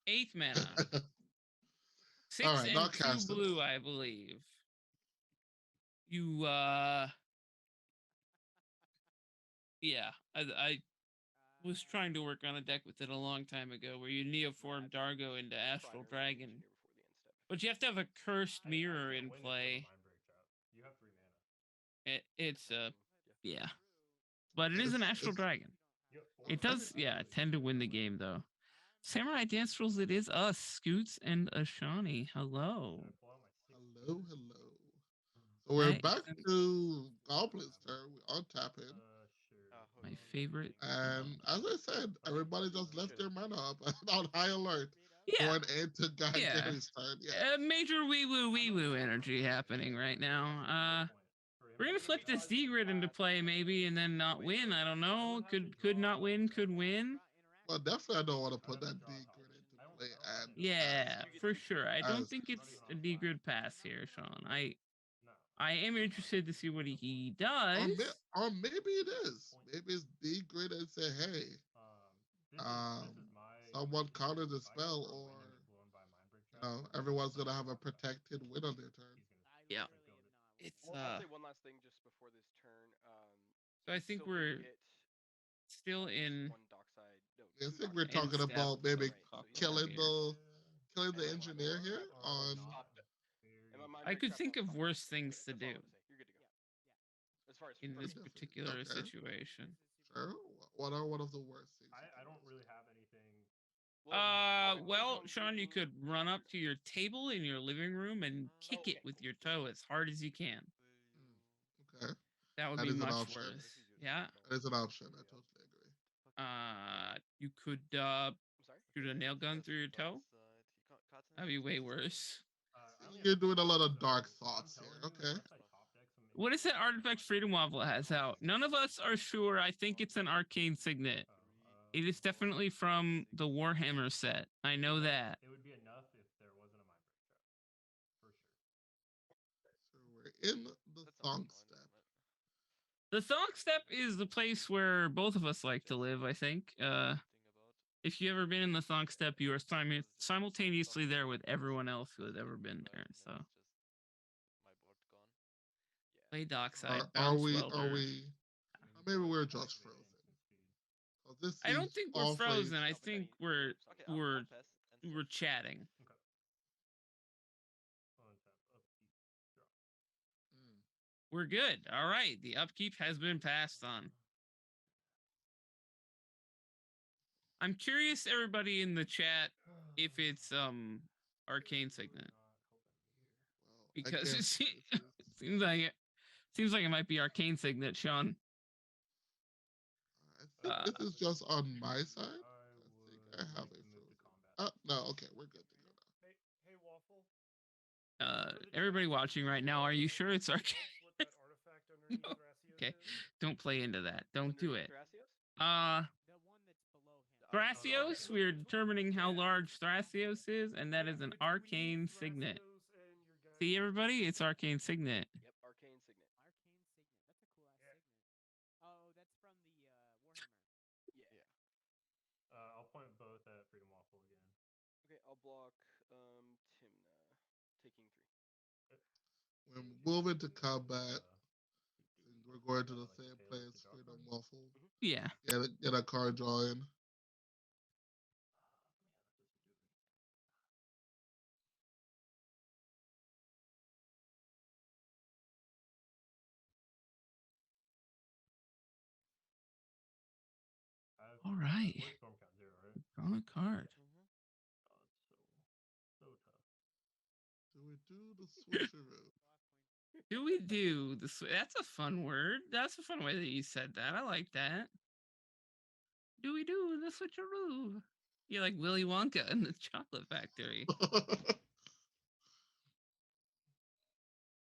Eight mana. All 6 right, now and 2 cast it. blue, I believe. You yeah, I was trying to work on a deck with it a long time ago where you neoform Dargo into Astral Dragon. Engineer before the end step. But you have to have a cursed I mirror can't in win it with a play. mind break trap. You have 3 mana. It's Yeah. yeah. But it is an Astral It's Dragon. You have 4 It mana? does, yeah, tend to win the game though. Samurai Dance Rules, it is us, Scoots and Ashani. Hello. Should I pull out my 6 hello. So we're That back isn't to Goblin's turn. We untap him. Sure. Hold my on, favorite. And as I said, everybody just left their mana up on high alert Yeah. going into Yeah. Gary's turn. Yeah. Major wee woo energy happening right now. We're gonna flip this D grid into play maybe and then not win. I don't know. Could not win, could win. Well, definitely I don't want to put that D grid into play and Yeah, for sure. I don't as think it's a D grid pass here, Sean. No. I am interested to see what he or, does. or maybe it is. Maybe it's D grid and say, hey, This is my someone question countered here. the If I go spell, for a or win and get blown by mind break trap, everyone's gonna have a protected win on their turn. Yeah. build it. It's Well, I'll say one last thing just before this turn. So I you think still we're can get still at least in one dockside. No, I two think we're dockside. talking step. about maybe Right, so he's killing here. killing the And engineer here on. Stop it. And my mind I break could trap think won't of stop. worse things to That's all do I'm gonna say. You're good to go. As far as in this Definitely. particular Okay. situation. Sure. What are one of the worst things? I don't really have anything. Well, Sean, you could run up to your table in your living room and kick it with your toe as hard as you can. Okay. That would That be is an much option. worse. Yeah. That is an option. I totally agree. You could I'm sorry. shoot a nail gun through your toe. That'd be way worse. You're doing a lot of dark thoughts here. Okay. What is that artifact Freedom Waffle has out? None of us are sure. I think it's an arcane signet. It is definitely from the Warhammer set. I know that. It would be enough if there wasn't a mind break trap. For sure. So we're in the thong step. The Thong Step is the place where both of us like to live, I think. If you've ever been in the Thong Step, you are simultaneously there with everyone else who has ever been there. So My board gone. play dockside, Are bounce we? welder. Or maybe we're just frozen. So this I don't seems think we're awfully. frozen. I think we're Okay, we're I'll pass and we're chatting. Okay. We're good. All right. The upkeep has been passed on. I'm curious, everybody in the chat, if it's arcane signet, because it seems like it might be arcane signet, Sean. I think this is just on my side. I think I have a frozen. No, okay, we're good to go now. Hey, Waffle. Everybody watching right now, are you sure it's arcane? What that artifact underneath No. Thrasios Okay, is? don't play into that. Don't do it. Thrasios? The one that's below him. Thrasios, we're determining how large Thrasios is, and that is an arcane signet. See, everybody, it's arcane signet. Yep, arcane signet. Arcane signet. That's a cool ass signet. Oh, that's from the Warhammer. Yeah. I'll point both at Freedom Waffle again. Okay, I'll block Timna, taking 3. We're moving to combat. We're going to the same place, Freedom Waffle. Yeah. Get a card drawing. All right. Where's Stormcat? Zero, right? Drawn a card. God, so tough. Do we do the switcheroo? Do we do the that's a fun word. That's a fun way that you said that. I like that. Do we do the switcheroo? You're like Willy Wonka in the chocolate factory.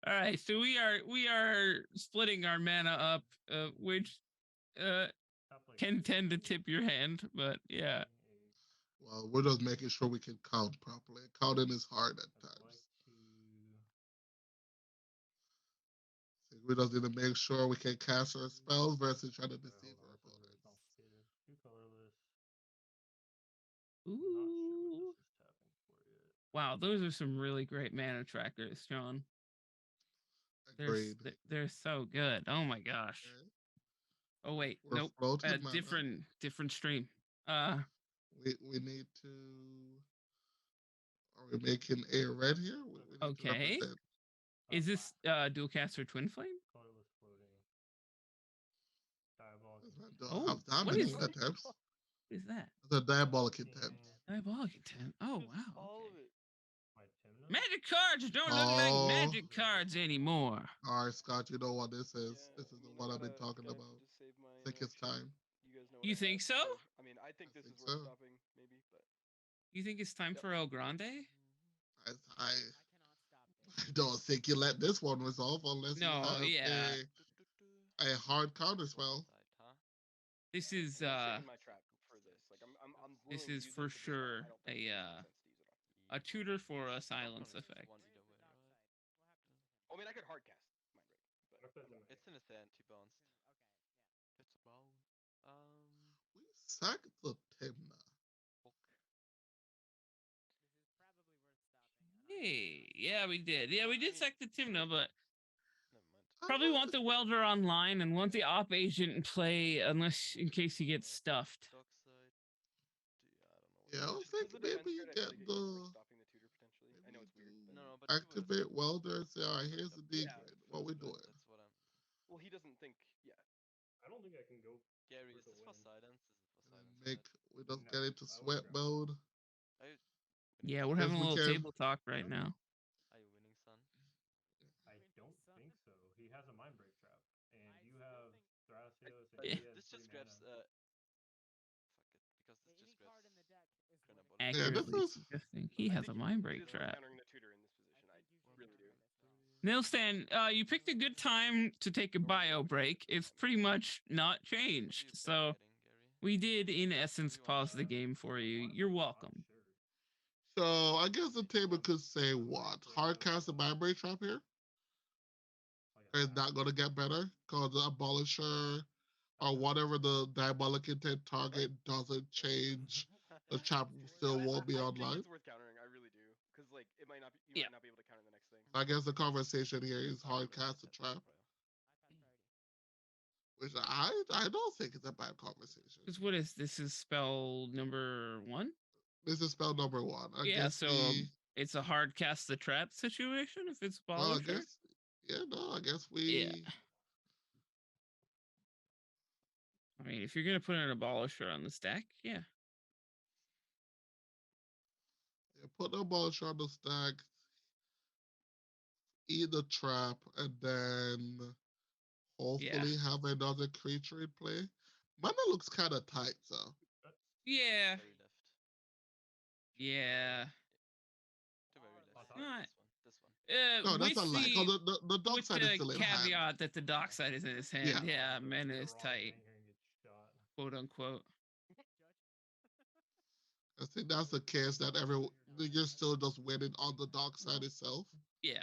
All right, so we are splitting our mana up, which can tend to tip your hand, but yeah. Well, we're just making sure we can count properly. Counting is hard at times. So we just need to make sure we can cast our spells versus trying to deceive our opponents. Two colorless. Ooh. Wow, those are some really great mana trackers, Sean. Agreed. They're so good. Oh my gosh. Okay. Oh wait, We're nope. Different stream. We need to. Are we making a red here? We need okay. To is this dual caster twin flame? Colorless floating. Diabolic. What is that? What is that? The diabolic intent. Diabolic intent. Oh wow. All of it. Magic cards don't look like magic cards anymore. All right, Scott, you know what this is. Yeah, this is the one I've been talking about. Just save my, I think it's time. You guys know you think so? I mean, I think this is so. worth stopping, maybe, but. You think it's time for El Grande? I don't think you let this one resolve unless you have a hard counter spell. This is I'm my trap for this. Like I'm this is for sure a tutor for a silence effect. I mean, I could hard cast Mind Break, but it's an event he bounced. It's about we sacked the Timna. Hey, yeah, we did. Yeah, we did sack the Timna, but probably want the welder online and want the op agent in play unless in case he gets stuffed. Yeah, I don't think maybe you get the stopping the tutor potentially. I know it's weird. But activate welder and say, all right, here's the D grade. What we doing? That's what I'm. Well, he doesn't think. Yeah. I don't think I can go. Gary, is this for silence? Is it for silence? We don't get into sweat mode. Yeah, we're having a little table talk right now. Are you winning, son? I don't think so. He has a mind break trap, and you have Thrasios. This just grabs. Fuck it, because this just grabs. Accurately suggesting he has a mind break trap. Countering the tutor in this position, I really do. Nilstan, you picked a good time to take a bio break. It's pretty much not changed. So we did, in essence, pause the game for you. You're welcome. So I guess the table could say what? Hardcast the mind break trap here? It's not going to get better because the abolisher or whatever the diabolic intent target doesn't change. The trap still won't be online. I think it's worth countering. I really do, because like it might not be. You might not be able to counter the next thing. I guess the conversation here is hard cast the trap, which I don't think it's a bad conversation. Because what is this? Is spell number 1? This is spell number 1. I yeah, guess so it's a hard cast the trap situation if it's abolisher. Well, I guess. Yeah, no, I guess we. Yeah. I mean, if you're gonna put an abolisher on the stack, yeah. Put the abolisher on the stack, eat the trap, and then hopefully have another creature in play. Mana looks kind of tight, so. Yeah. Yeah. No, that's a lie. The dock side is still in hand. Caveat that the dock side is in his hand. Yeah, mana is tight. Quote unquote. I think that's the case that you're still just winning on the dock side itself. Yeah.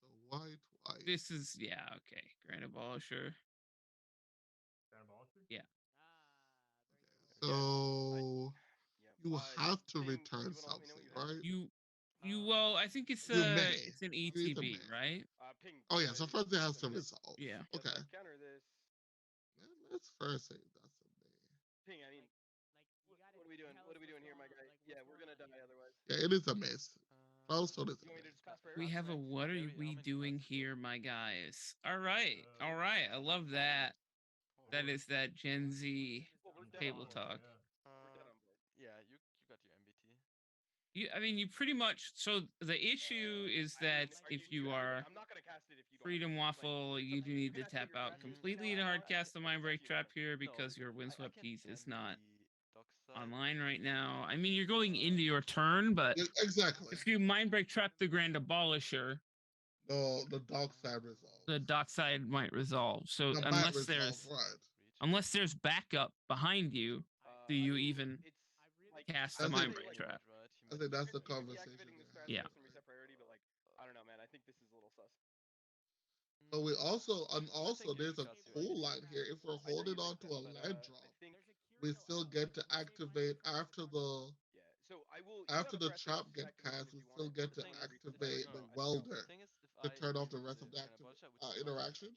So white. This is okay. Grand Abolisher. Yeah. So you have to return something, right? Well, I think it's it's an ETB, right? Oh yeah, so first it has to resolve. Yeah. Okay. Counter this. Let's first say that's a Ping, I mean, what are we doing? What are we doing here, my guy? Yeah, we're gonna die otherwise. Yeah, it is a miss. Also, is a miss. We have a what are we doing here, my guys? All right, I love that. That is that Gen Z Well, we're dead table on board. talk. We're dead on board. Yeah, you got your MBT. I mean, you pretty much. So the issue is that if you are I'm not gonna cast it if you don't. Freedom Waffle, you do need to tap out completely to hard cast the Mind Break Trap here because your Windswept piece is not online right now. I mean, you're going into your turn, but Exactly. if you Mind Break Trap the Grand Abolisher, No, the dark side resolve. the dock side might resolve. So The might unless resolve, right. unless there's backup behind you, do you even cast the I Mind think- Break Trap? I think that's the Deactivating conversation. the there. Yeah. and reset priority, but like I don't know, man. I think this is a little sus. But we also, and also, there's a cool line here. If we're holding on to a land drop, we still get to activate after the Yeah. So I will. after the trap get cast. We still get to activate the welder to turn off the rest of the interaction.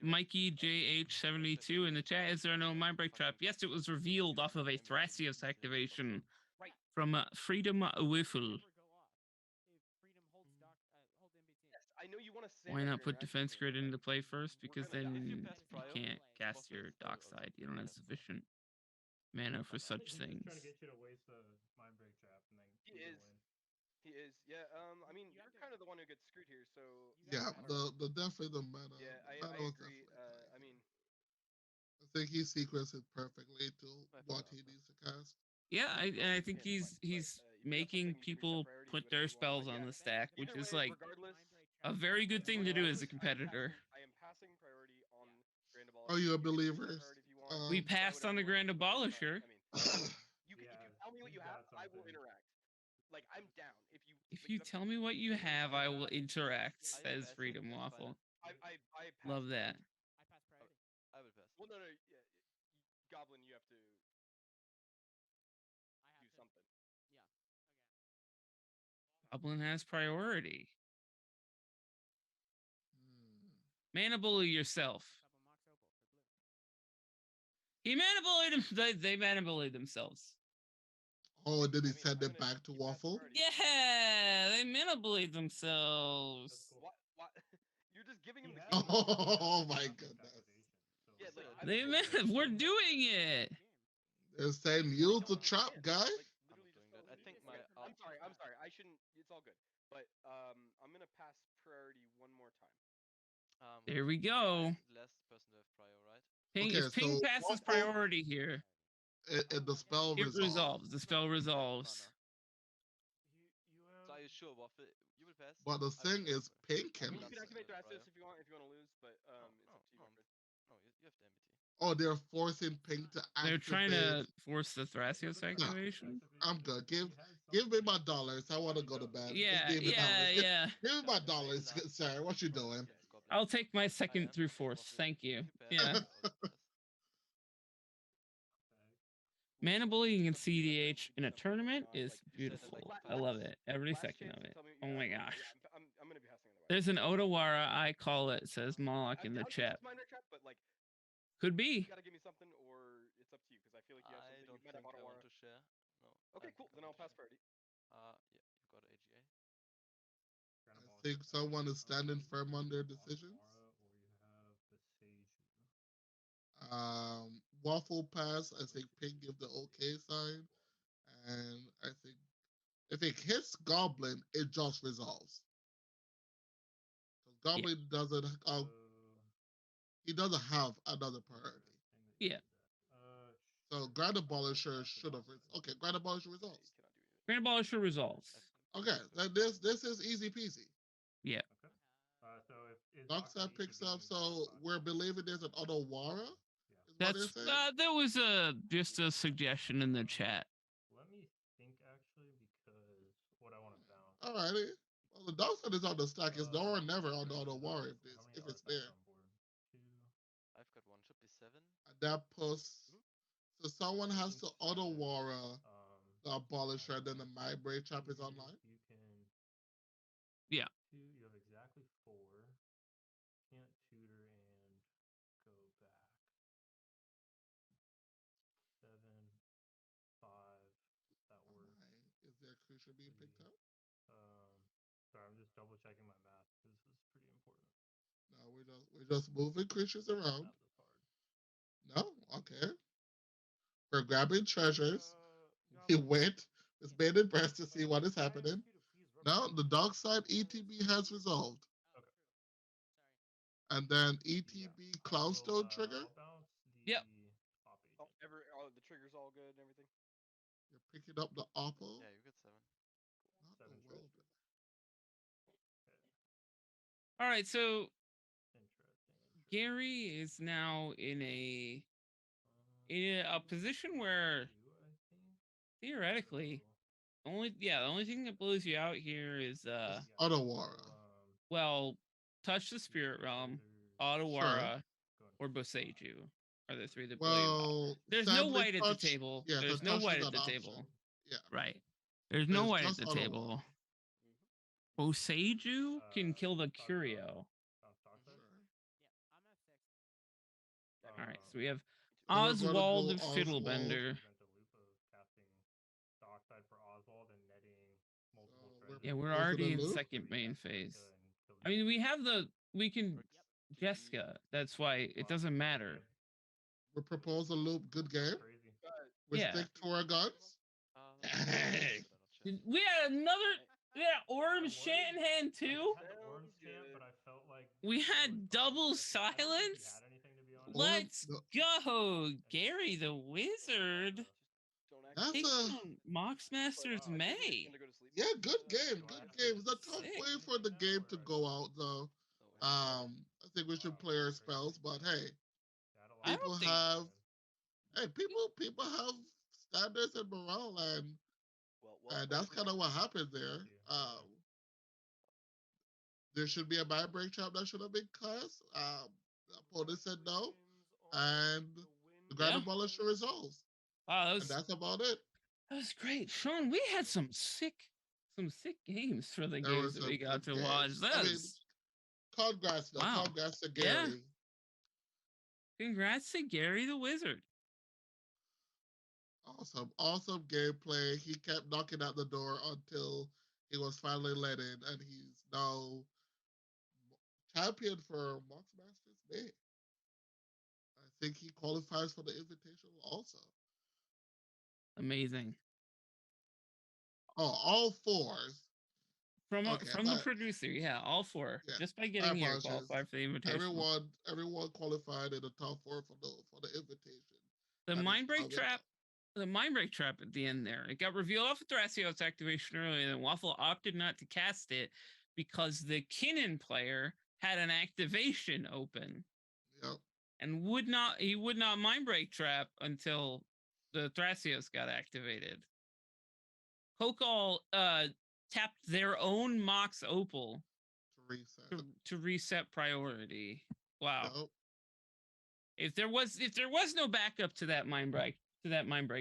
Mikey JH72 in the chat. Is there no Mind Break Trap? Yes, it was revealed off of a Thrasios activation from Freedom Wiffle. Yes, I know you want to. Why not put Defense Grid into play first? Because then you can't cast your dock side. You don't have sufficient mana for such things. Trying to get you to waste the Mind Break Trap and then He is. He is. Yeah. I mean, you're kind of the one who gets screwed here. So. Yeah, the definitely the mana. Yeah, I agree. I mean. I think he sequenced it perfectly to what he needs to cast. Yeah, I think he's making people put their spells on the stack, which is like a very good thing to do as a competitor. I am passing priority on Grand Abolisher. Are you a believer? We passed on the Grand Abolisher. You can, if you tell me what you have, I will interact. Like I'm down. If you tell me what you have, I will interact. Says Freedom Waffle. I Love that. I will pass. Well, no, yeah, Goblin, you have to do something. Goblin has priority. Hmm. Mana bully yourself. He mana bullied him. They mana bullied themselves. Oh, did he send it back to Waffle? Yeah, they mana bullied themselves. What? You're just giving him the Oh my goodness. Yeah, We're doing it. They're saying use the trap, guy. I think my. I'm sorry. I shouldn't. It's all good. But I'm gonna pass priority one more time. There we go. Last person to have prior, right? Ping, Okay, if Ping so passes Waffle- priority here, the spell it resolves. resolves. The spell resolves. So are you sure, Waffle? You will pass? But the thing is, Pink I can. mean, you can activate Thrasios if you want to lose, but it's up to you. No, you have the MBT. Oh, they're forcing Pink to activate. They're trying to force the Thrasios activation. I'm good. Give me my dollars. I want to go to bed. Yeah, Just give me dollars. yeah. Give me my dollars, sir. What you doing? I'll take my second through fourth. Thank you. Yeah. Mana bullying in cedh in a tournament is beautiful. I love it. Every second of it. Oh my gosh. I'm gonna be passing otherwise. There's an Odawara, I call it, says Moloch in the chat. But like, Could you be. gotta give me something, or it's up to you, because I feel like you have something. I don't You might think have I want Otawara. to share. No. Okay, cool. Then I'll pass priority. Yeah, you got AGA. I think someone is standing firm on their decisions. Waffle pass. I think Pink give the okay sign, and I think if it hits Goblin, it just resolves. Goblin doesn't. He doesn't have another priority. Yeah. So Grand Abolisher should have. Okay, Grand Abolisher resolves. Grand Abolisher resolves. Okay, then this is easy peasy. Yeah. So if Dockside picks up, so we're believing there's an Otawara. That's that was just a suggestion in the chat. Let me think actually, because what I want to bounce. Alrighty. Well, the Dockside is on the stack. It's nowhere never on the Otawara if it's there. I've got one. Should be 7. That puts. So someone has to Otawara the Abolisher, then the My Brave Trap is online. You can. Yeah. You have exactly 4. Can't tutor and go back. 7, 5. That works. Is there a creature being picked up? Sorry, I'm just double checking my math. This is pretty important. No, we're just moving creatures around. We're grabbing treasures. We wait with bated breath to see what is happening. Now the dark side ETB has resolved. Okay. And then Yeah. ETB Cloudstone trigger. I'll bounce the Yep. op agent. The trigger's all good and everything. You're picking up the Opal. Yeah, you get 7. Not the 7 world. treasure. All right, so Interesting. Gary is now in a position where theoretically the only thing that blows you out here is Otawara. well, touch the spirit realm, Otawara, or Boseiju are the three that blow you out. Well, There's no sadly, white at the touch. table. Yeah, There's the no touch white is at an the option. table. Yeah. Right. There's no There's white at just the Otawara. table. Boseiju can kill the Curio. Yeah, I'm at 6. All right, so we have So we're gonna Oswald go of Oswald. Fiddlebender. Prevent a loop of casting dark side for Oswald and netting multiple So treasures. Yeah, we're Goes to already the in loop. second main phase. Kill I mean, you. we have we can Bricks. GG. Jessica. That's why it doesn't matter. We propose a loop. Good game. Crazy. We Yeah. stick to our guns. Hey. We had Orb Shannon too. I had the orange Sounds champ, good. but I felt like We it had was double fine. I don't think he silence. had anything, to be honest. Let's No. go, Gary the Wizard. Don't act That's Take a down Moxmasters Wow, I think he's May. gonna go to sleep. yeah, good game. Do I Good have game. to It's a tough Sick. way for the game to go out though. Oh, I think we should play our spells, but hey, Yeah, I had a lot I of don't people think- have man. hey people have standards and morale, and that's kind of what happened there. There should be a mind break trap that should have been cast. The opponent said no, and the Grand Yeah. Abolisher resolves. Wow, And that's about it. that was great, Sean. We had some sick games for the There games was that some we got good to watch. games. That I mean, was congrats, though. Wow. Congrats to Yeah. Gary. congrats to Gary the Wizard. Awesome gameplay. He kept knocking at the door until he was finally let in, and he's now champion for Mox Masters May. I think he qualifies for the Invitational also. Amazing. Oh, all fours. From Okay, the producer, yeah, all four. Yeah, Just by I getting here apologize. qualified for the invitation. Everyone qualified in the top four for the invitation. The That is mind break coming trap. up. The mind break trap at the end there. It got revealed off of Thrasios activation earlier, and Waffle opted not to cast it because the Kinnan player had an activation open Yep. and he would not mind break trap until the Thrasios got activated. Kokal tapped their own Mox Opal To reset. to reset priority. Wow. Yep. If there was no backup to that mind break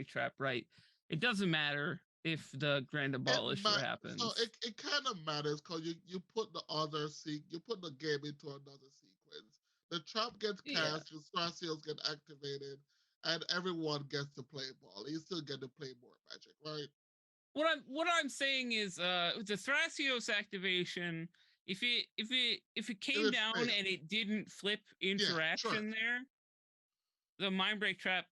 trap, right? It doesn't matter if the Grand Abolisher happens. So it kind of matters because you put you put the game into another sequence. The trap gets cast, the Thrasios get activated, and everyone gets to play ball. You still get to play more Magic, right? What I'm saying is the Thrasios activation, if it came down failed. and it didn't flip interaction there, the mind break trap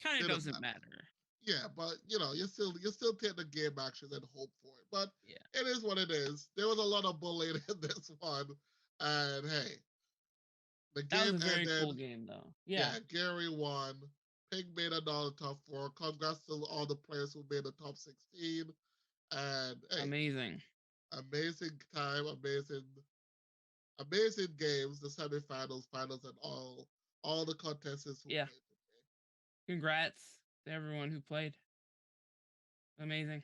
kind of doesn't matter. Yeah, but you still take the game action and hope for it. But Yeah, it is what it is. There was a lot of bullying in this one, and hey, the that game was a very ended. cool game though. Yeah, Gary won. Pig made another top four. Congrats to all the players who made the top 16. And hey, amazing time, amazing games, the semifinals, finals, and all the contestants who played today. Congrats to everyone who played. Amazing.